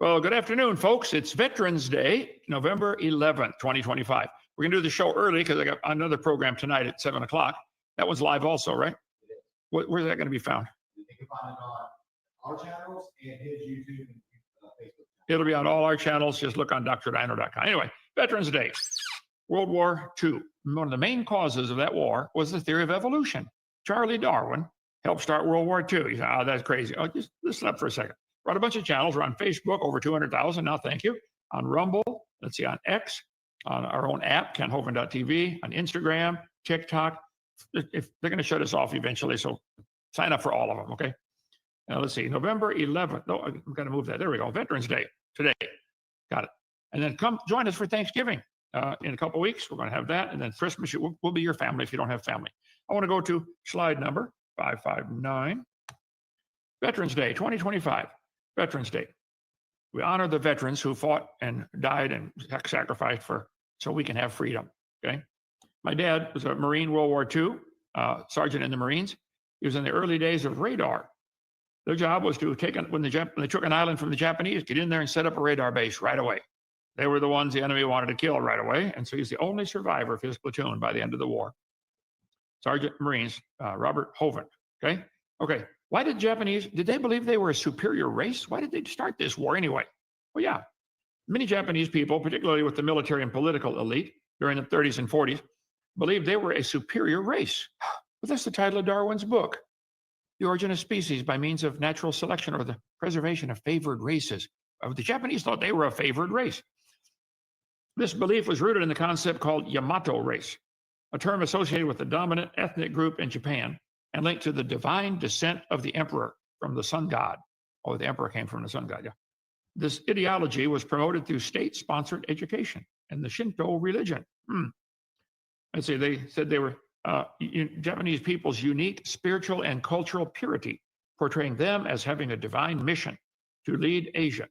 Well, good afternoon, folks. It's Veterans Day, November 11th, 2025. We're going to do the show early because I got another program tonight at 7 o'clock. That one's live also, right? Where's that going to be found? You can find it on our channels and his YouTube and Facebook. It'll be on all our channels. Just look on drdino.com. Anyway, Veterans Day, World War II. One of the main causes of that war was the theory of evolution. Charlie Darwin helped start World War II. You say, oh, that's crazy. Oh, just listen up for a second. Brought a bunch of channels. We're on Facebook, over 200,000 now, thank you. On Rumble, let's see, on X, on our own app, kenhovind.tv, on Instagram, TikTok. If they're going to shut us off eventually, so sign up for all of them, okay? Now, let's see, November 11th. No, I'm going to move that. There we go. Veterans Day today. Got it. And then come join us for Thanksgiving in a couple of weeks. We're going to have that. And then Christmas, we'll be your family if you don't have family. I want to go to slide number 559. Veterans Day 2025. Veterans Day. We honor the veterans who fought and died and sacrificed so we can have freedom. Okay. My dad was a Marine, World War II, sergeant in the Marines. He was in the early days of radar. Their job was to when they took an island from the Japanese, get in there and set up a radar base right away. They were the ones the enemy wanted to kill right away. And so he's the only survivor of his platoon by the end of the war. Sergeant Marines, Robert Hovind. Okay. Okay. Why did they believe they were a superior race? Why did they start this war anyway? Well, yeah, many Japanese people, particularly with the military and political elite during the 30s and 40s, believed they were a superior race. But that's the title of Darwin's book, The Origin of Species by Means of Natural Selection or the Preservation of Favored Races. The Japanese thought they were a favored race. This belief was rooted in the concept called Yamato race, a term associated with the dominant ethnic group in Japan, and linked to the divine descent of the emperor from the sun god. Oh, the emperor came from the sun god, yeah. This ideology was promoted through state-sponsored education and the Shinto religion. Let's see, they said they were Japanese people's unique spiritual and cultural purity, portraying them as having a divine mission to lead Asia.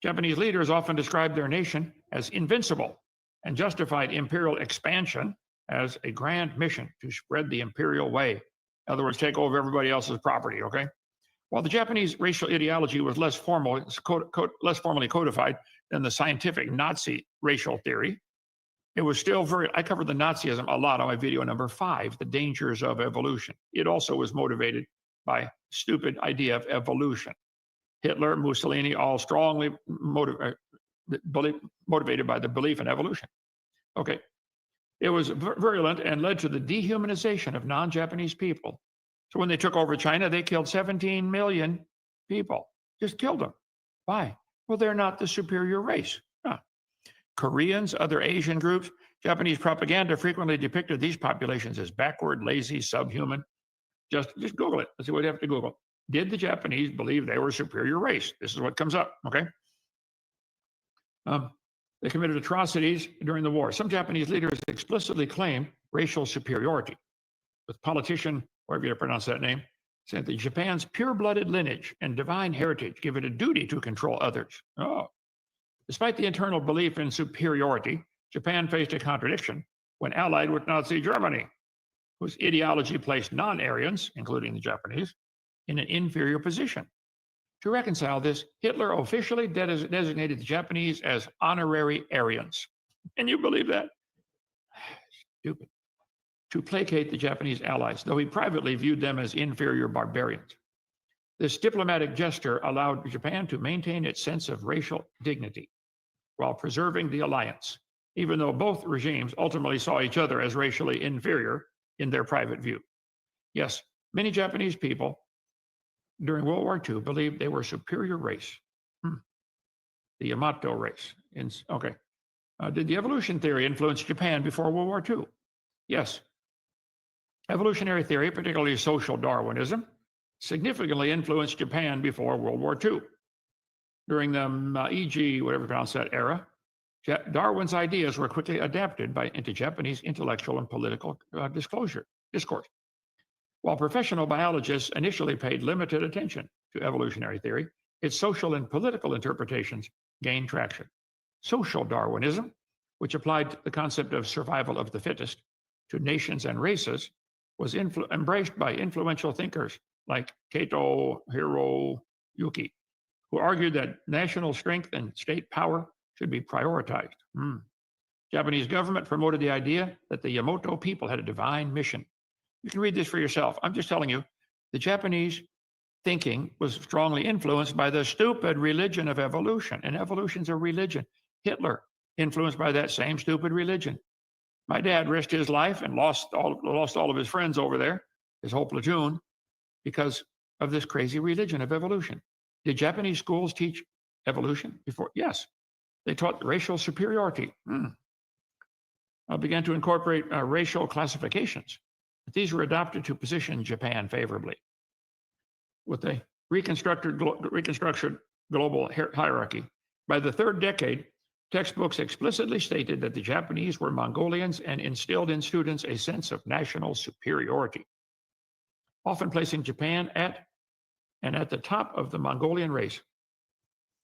Japanese leaders often described their nation as invincible and justified imperial expansion as a grand mission to spread the imperial way. In other words, take over everybody else's property, okay? While the Japanese racial ideology was less formally codified than the scientific Nazi racial theory, it was still I covered the Nazism a lot on my video number 5, The Dangers of Evolution. It also was motivated by stupid idea of evolution. Hitler, Mussolini, all strongly motivated by the belief in evolution. Okay. It was virulent and led to the dehumanization of non-Japanese people. So when they took over China, they killed 17 million people. Just killed them. Why? Well, they're not the superior race. Huh. Koreans, other Asian groups, Japanese propaganda frequently depicted these populations as backward, lazy, subhuman. Just Google it. Let's see what you have to Google. Did the Japanese believe they were a superior race? This is what comes up, okay? They committed atrocities during the war. Some Japanese leaders explicitly claimed racial superiority. With politician, whatever you pronounce that name, said that Japan's pure-blooded lineage and divine heritage give it a duty to control others. Oh. Despite the internal belief in superiority, Japan faced a contradiction when allied with Nazi Germany, whose ideology placed non-Aryans, including the Japanese, in an inferior position. To reconcile this, Hitler officially designated the Japanese as honorary Aryans. Can you believe that? Stupid. To placate the Japanese allies, though he privately viewed them as inferior barbarians. This diplomatic gesture allowed Japan to maintain its sense of racial dignity while preserving the alliance, even though both regimes ultimately saw each other as racially inferior in their private view. Yes, many Japanese people during World War II believed they were a superior race. The Yamato race. Okay. Did the evolution theory influence Japan before World War II? Yes. Evolutionary theory, particularly social Darwinism, significantly influenced Japan before World War II. During the Meiji, whatever you pronounce that era, Darwin's ideas were quickly adapted into Japanese intellectual and political discourse. While professional biologists initially paid limited attention to evolutionary theory, its social and political interpretations gained traction. Social Darwinism, which applied the concept of survival of the fittest to nations and races, was embraced by influential thinkers like Kato Hiroyuki, who argued that national strength and state power should be prioritized. Japanese government promoted the idea that the Yamato people had a divine mission. You can read this for yourself. I'm just telling you, the Japanese thinking was strongly influenced by the stupid religion of evolution, and evolution's a religion. Hitler, influenced by that same stupid religion. My dad risked his life and lost all of his friends over there, his whole platoon, because of this crazy religion of evolution. Did Japanese schools teach evolution before? Yes. They taught racial superiority. Began to incorporate racial classifications. These were adopted to position Japan favorably. With the reconstructed global hierarchy, by the third decade, textbooks explicitly stated that the Japanese were Mongolians and instilled in students a sense of national superiority, often placing Japan at the top of the Mongolian race,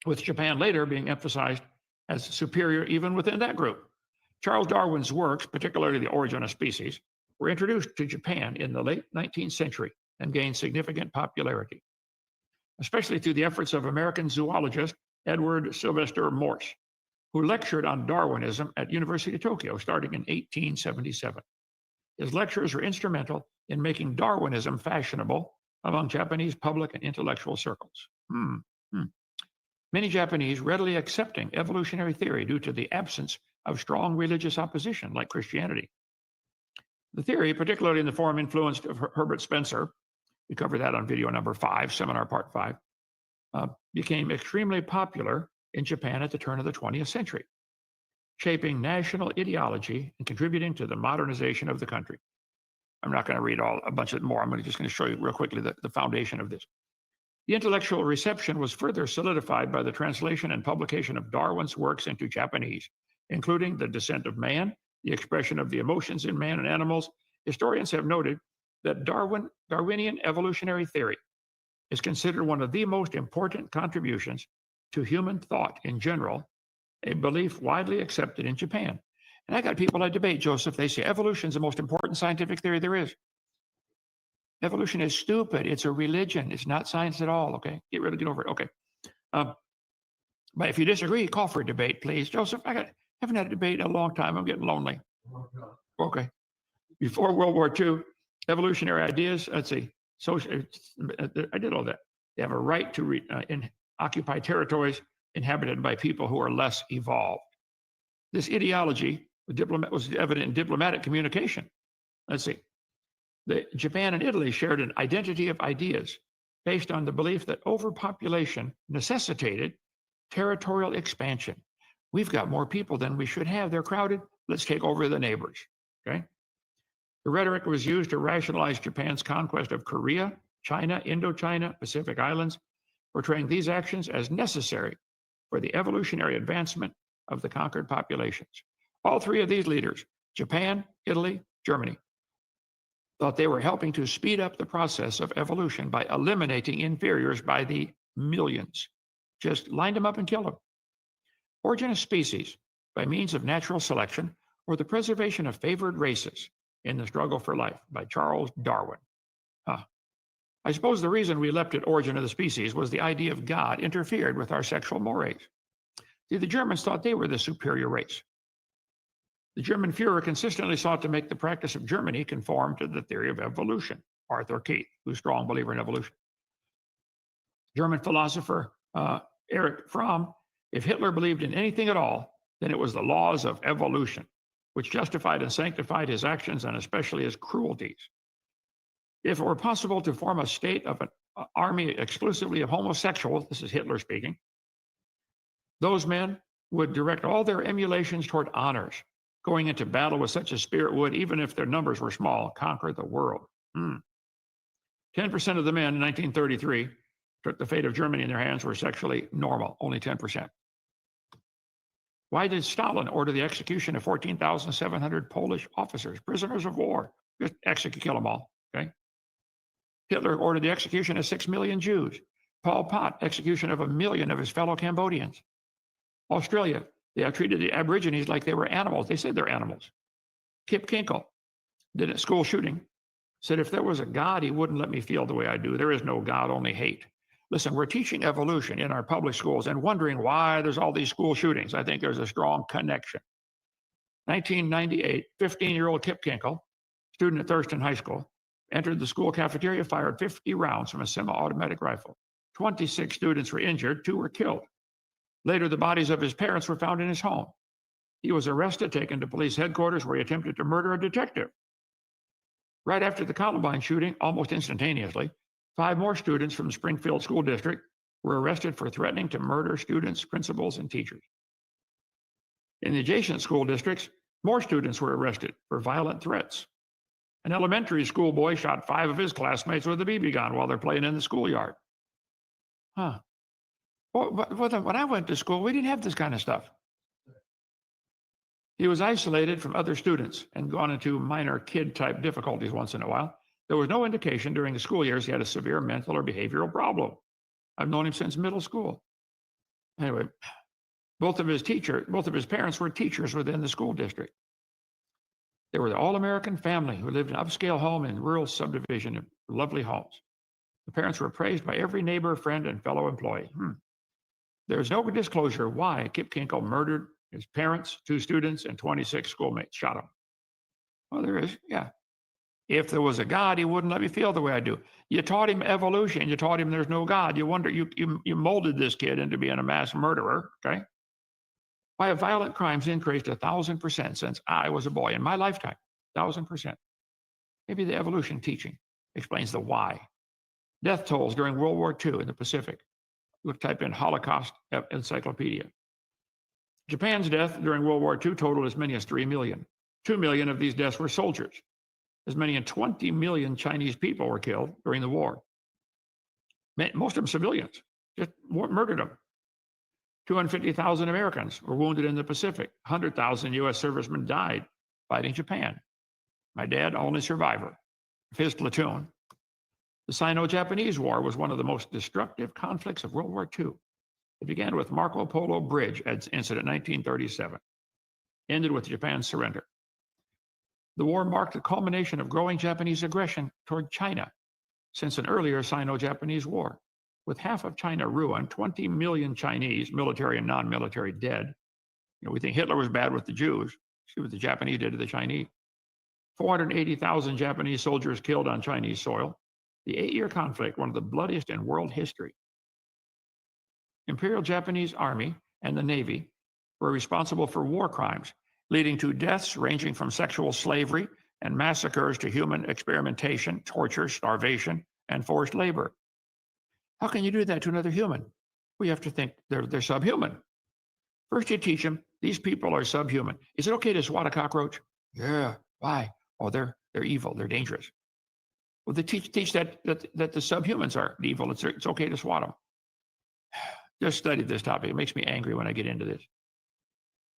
with Japan later being emphasized as superior even within that group. Charles Darwin's works, particularly The Origin of Species, were introduced to Japan in the late 19th century and gained significant popularity, especially through the efforts of American zoologist Edward Sylvester Morse, who lectured on Darwinism at University of Tokyo starting in 1877. His lectures were instrumental in making Darwinism fashionable among Japanese public and intellectual circles. Many Japanese readily accepting evolutionary theory due to the absence of strong religious opposition like Christianity. The theory, particularly in the form influenced of Herbert Spencer, we covered that on video number 5, seminar part 5, became extremely popular in Japan at the turn of the 20th century, shaping national ideology and contributing to the modernization of the country. I'm not going to read a bunch of more. I'm just going to show you real quickly the foundation of this. The intellectual reception was further solidified by the translation and publication of Darwin's works into Japanese, including The Descent of Man, The Expression of the Emotions in Man and Animals. Historians have noted that Darwinian evolutionary theory is considered one of the most important contributions to human thought in general, a belief widely accepted in Japan. And I got people I debate, Joseph, they say evolution is the most important scientific theory there is. Evolution is stupid. It's a religion. It's not science at all, okay? Get over it, okay. But if you disagree, call for a debate, please. Joseph, haven't had a debate in a long time. I'm getting lonely. Okay. Before World War II, evolutionary ideas, let's see, I did all that. They have a right to occupy territories inhabited by people who are less evolved. This ideology was evident in diplomatic communication. Let's see. Japan and Italy shared an identity of ideas based on the belief that overpopulation necessitated territorial expansion. We've got more people than we should have. They're crowded. Let's take over the neighbors. Okay. The rhetoric was used to rationalize Japan's conquest of Korea, China, Indochina, Pacific Islands, portraying these actions as necessary for the evolutionary advancement of the conquered populations. All three of these leaders, Japan, Italy, Germany, thought they were helping to speed up the process of evolution by eliminating inferiors by the millions. Just lined them up and killed them. Origin of Species, by means of natural selection, or the preservation of favored races in the struggle for life, by Charles Darwin. I suppose the reason we leapt at Origin of the Species was the idea of God interfered with our sexual mores. See, the Germans thought they were the superior race. The German Führer consistently sought to make the practice of Germany conform to the theory of evolution. Arthur Keith, who's a strong believer in evolution. German philosopher Erich Fromm, if Hitler believed in anything at all, then it was the laws of evolution, which justified and sanctified his actions and especially his cruelties. If it were possible to form a state of an army exclusively of homosexuals, this is Hitler speaking, those men would direct all their emulations toward honors. Going into battle with such a spirit would, even if their numbers were small, conquer the world. 10% of the men in 1933 took the fate of Germany in their hands were sexually normal, only 10%. Why did Stalin order the execution of 14,700 Polish officers, prisoners of war? Just kill them all, okay? Hitler ordered the execution of 6 million Jews. Pol Pot, execution of 1 million of his fellow Cambodians. Australia, they treated the Aborigines like they were animals. They said they're animals. Kip Kinkle did a school shooting, said if there was a God, he wouldn't let me feel the way I do. There is no God, only hate. Listen, we're teaching evolution in our public schools and wondering why there's all these school shootings. I think there's a strong connection. 1998, 15-year-old Kip Kinkle, student at Thurston High School, entered the school cafeteria, fired 50 rounds from a semi-automatic rifle. 26 students were injured, 2 were killed. Later, the bodies of his parents were found in his home. He was arrested, taken to police headquarters where he attempted to murder a detective. Right after the Columbine shooting, almost instantaneously, 5 more students from the Springfield School District were arrested for threatening to murder students, principals, and teachers. In the adjacent school districts, more students were arrested for violent threats. An elementary school boy shot 5 of his classmates with a BB gun while they're playing in the schoolyard. Huh. Well, when I went to school, we didn't have this kind of stuff. He was isolated from other students and gone into minor kid-type difficulties once in a while. There was no indication during the school years he had a severe mental or behavioral problem. I've known him since middle school. Anyway, both of his parents were teachers within the school district. They were the all-American family who lived in an upscale home in rural subdivision of lovely homes. The parents were praised by every neighbor, friend, and fellow employee. There's no disclosure why Kip Kinkle murdered his parents, 2 students, and 26 schoolmates, shot him. Well, there is, yeah. If there was a God, he wouldn't let me feel the way I do. You taught him evolution. You taught him there's no God. You wonder, you molded this kid into being a mass murderer, okay? Why have violent crimes increased 1,000% since I was a boy in my lifetime? 1,000%. Maybe the evolution teaching explains the why. Death tolls during World War II in the Pacific. Look, type in Holocaust Encyclopedia. Japan's death during World War II totaled as many as 3 million. 2 million of these deaths were soldiers. As many as 20 million Chinese people were killed during the war. Most of them civilians, just murdered them. 250,000 Americans were wounded in the Pacific. 100,000 U.S. servicemen died fighting Japan. My dad, only survivor of his platoon. The Sino-Japanese War was one of the most destructive conflicts of World War II. It began with Marco Polo Bridge incident in 1937, ended with Japan's surrender. The war marked the culmination of growing Japanese aggression toward China since an earlier Sino-Japanese war. With half of China ruined, 20 million Chinese, military and non-military, dead. We think Hitler was bad with the Jews. See what the Japanese did to the Chinese. 480,000 Japanese soldiers killed on Chinese soil. The 8-year conflict, one of the bloodiest in world history. Imperial Japanese Army and the Navy were responsible for war crimes, leading to deaths ranging from sexual slavery and massacres to human experimentation, torture, starvation, and forced labor. How can you do that to another human? We have to think they're subhuman. First you teach them, these people are subhuman. Is it okay to swat a cockroach? Yeah, why? Oh, they're evil, they're dangerous. Well, they teach that the subhumans are evil, it's okay to swat them. Just studied this topic, it makes me angry when I get into this.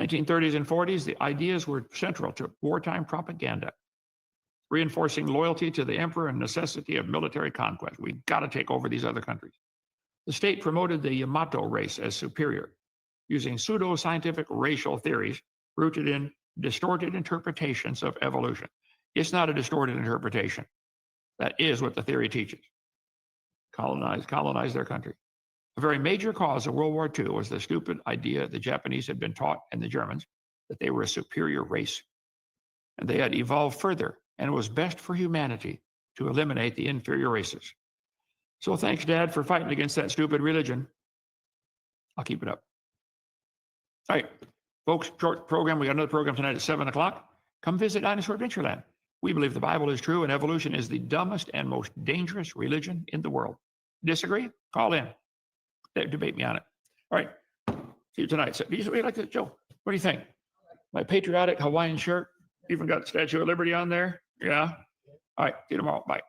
1930s and 40s, the ideas were central to wartime propaganda, reinforcing loyalty to the emperor and necessity of military conquest. We've got to take over these other countries. The state promoted the Yamato race as superior, using pseudo-scientific racial theories rooted in distorted interpretations of evolution. It's not a distorted interpretation. That is what the theory teaches. Colonize their country. A very major cause of World War II was the stupid idea the Japanese had been taught and the Germans that they were a superior race. And they had evolved further, and it was best for humanity to eliminate the inferior races. So thanks, Dad, for fighting against that stupid religion. I'll keep it up. All right, folks, short program. We got another program tonight at 7 o'clock. Come visit Dinosaur Adventureland. We believe the Bible is true and evolution is the dumbest and most dangerous religion in the world. Disagree? Call in. Debate me on it. All right. See you tonight. So, do you like that, Joe? What do you think? My patriotic Hawaiian shirt, even got the Statue of Liberty on there. Yeah. All right. See you tomorrow. Bye.